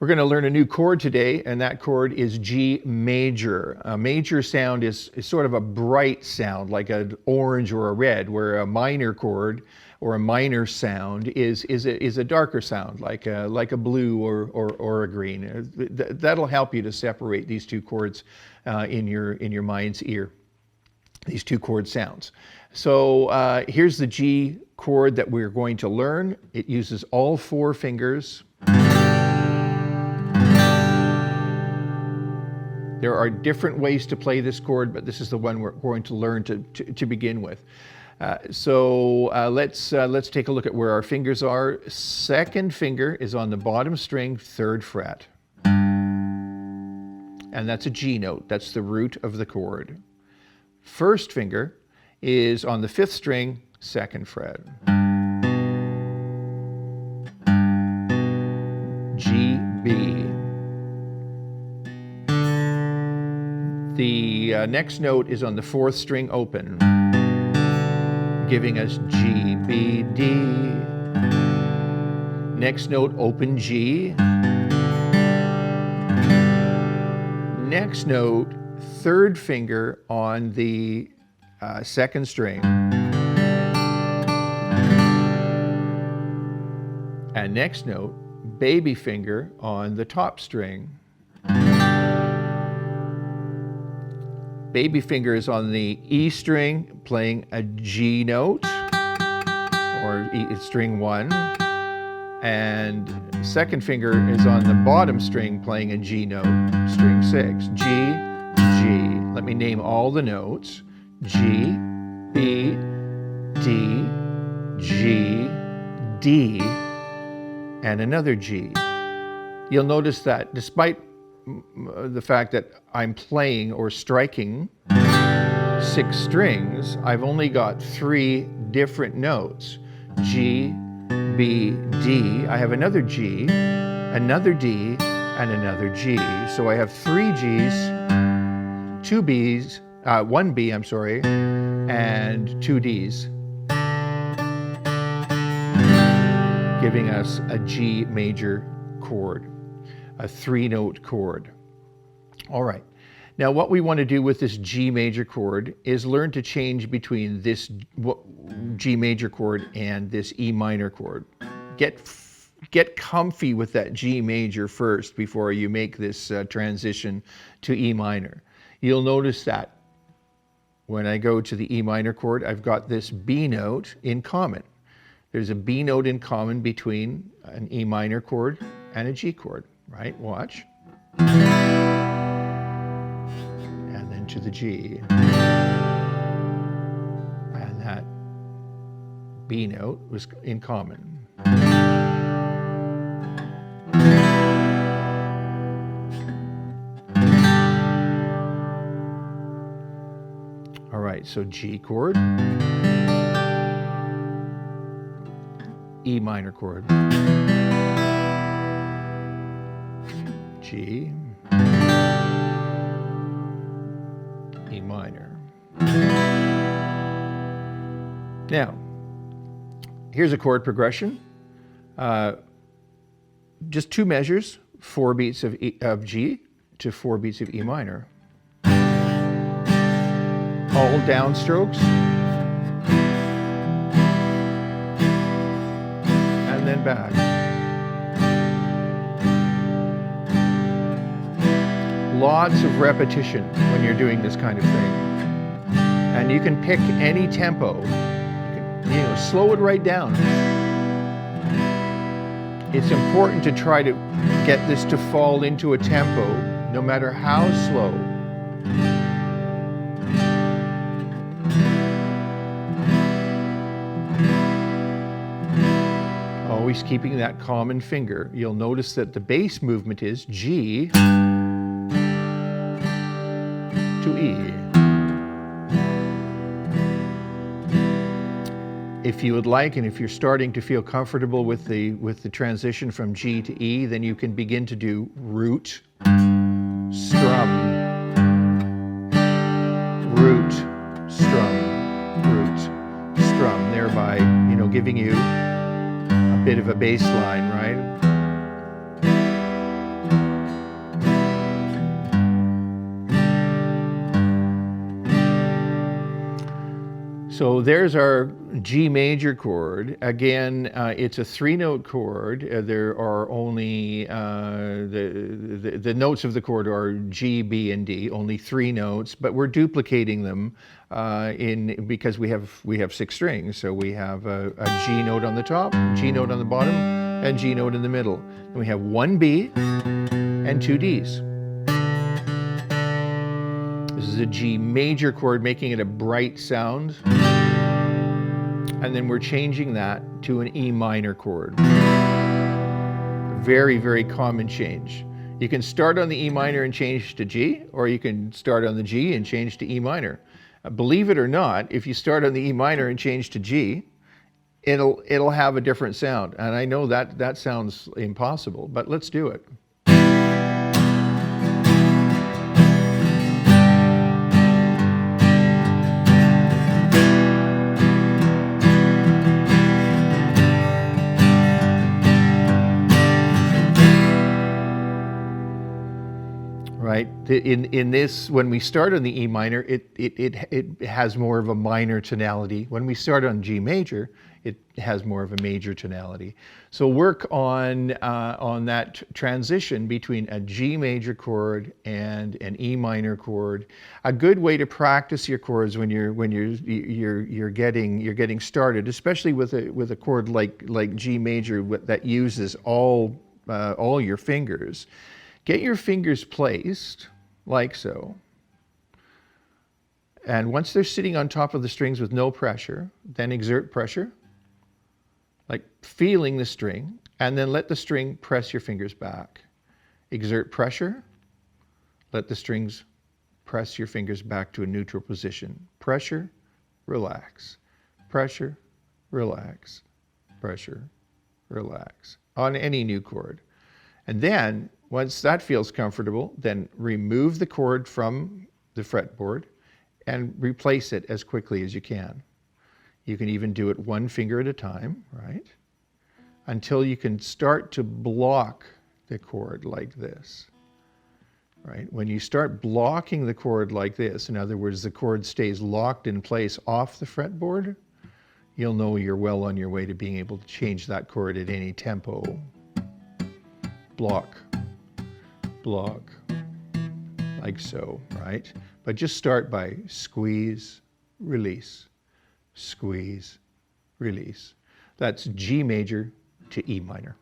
We're going to learn a new chord today, and that chord is G major. A major sound is sort of a bright sound, like an orange or a red, where a minor chord or a minor sound is a darker sound, like a blue or a green. That'll help you to separate these two chords in your mind's ear, these two chord sounds. So here's the G chord that we're going to learn. It uses all four fingers. There are different ways to play this chord, but this is the one we're going to learn to begin with. So let's take a look at where our fingers are. Second finger is on the bottom string, 3rd fret. And that's a G note. That's the root of the chord. First finger is on the 5th string, 2nd fret. G, B. The next note is on the 4th string open, giving us G, B, D. Next note, open G. Next note, 3rd finger on the 2nd string. And next note, baby finger on the top string. Baby finger is on the E string, playing a G note, or string 1. And 2nd finger is on the bottom string, playing a G note, string 6. G, G. Let me name all the notes. G, B, D, G, D, and another G. You'll notice that despite the fact that I'm playing or striking 6 strings, I've only got 3 different notes. G, B, D. I have another G, another D, and another G. So I have 3 Gs, 2 Bs, 1 B, I'm sorry, and 2 Ds, giving us a G major chord, a 3-note chord. All right. Now what we want to do with this G major chord is learn to change between this G major chord and this E minor chord. Get comfy with that G major first before you make this transition to E minor. You'll notice that when I go to the E minor chord, I've got this B note in common. There's a B note in common between an E minor chord and a G chord, right? Watch. And then to the G. And that B note was in common. All right, so G chord, E minor chord, G, E minor. Now, here's a chord progression. Just 2 measures, 4 beats of G to 4 beats of E minor. All downstrokes. And then back. Lots of repetition when you're doing this kind of thing. And you can pick any tempo. You can, slow it right down. It's important to try to get this to fall into a tempo, no matter how slow. Always keeping that common finger. You'll notice that the bass movement is G to E. If you would like, and if you're starting to feel comfortable with the transition from G to E, then you can begin to do root, strum, root, strum, root, strum, thereby, giving you a bit of a bass line, right? So there's our G major chord. Again, it's a 3-note chord. There are only, the notes of the chord are G, B, and D, only 3 notes, but we're duplicating them because we have 6 strings. So we have a G note on the top, G note on the bottom, and G note in the middle. And we have 1 B and 2 Ds. This is a G major chord, making it a bright sound. And then we're changing that to an E minor chord. Very, very common change. You can start on the E minor and change to G, or you can start on the G and change to E minor. Believe it or not, if you start on the E minor and change to G, it'll have a different sound. And I know that sounds impossible, but let's do it. Right? In this, when we start on the E minor, it has more of a minor tonality. When we start on G major, it has more of a major tonality. So work on that transition between a G major chord and an E minor chord. A good way to practice your chords when you're getting started, especially with a chord like G major that uses all your fingers. Get your fingers placed like so. And once they're sitting on top of the strings with no pressure, then exert pressure, like feeling the string, and then let the string press your fingers back. Exert pressure, let the strings press your fingers back to a neutral position. Pressure, relax. Pressure, relax. Pressure, relax. On any new chord. And then, once that feels comfortable, then remove the chord from the fretboard and replace it as quickly as you can. You can even do it 1 finger at a time, right? Until you can start to block the chord like this, right? When you start blocking the chord like this, in other words, the chord stays locked in place off the fretboard, you'll know you're well on your way to being able to change that chord at any tempo. Block, block, like so, right? But just start by squeeze, release, squeeze, release. That's G major to E minor.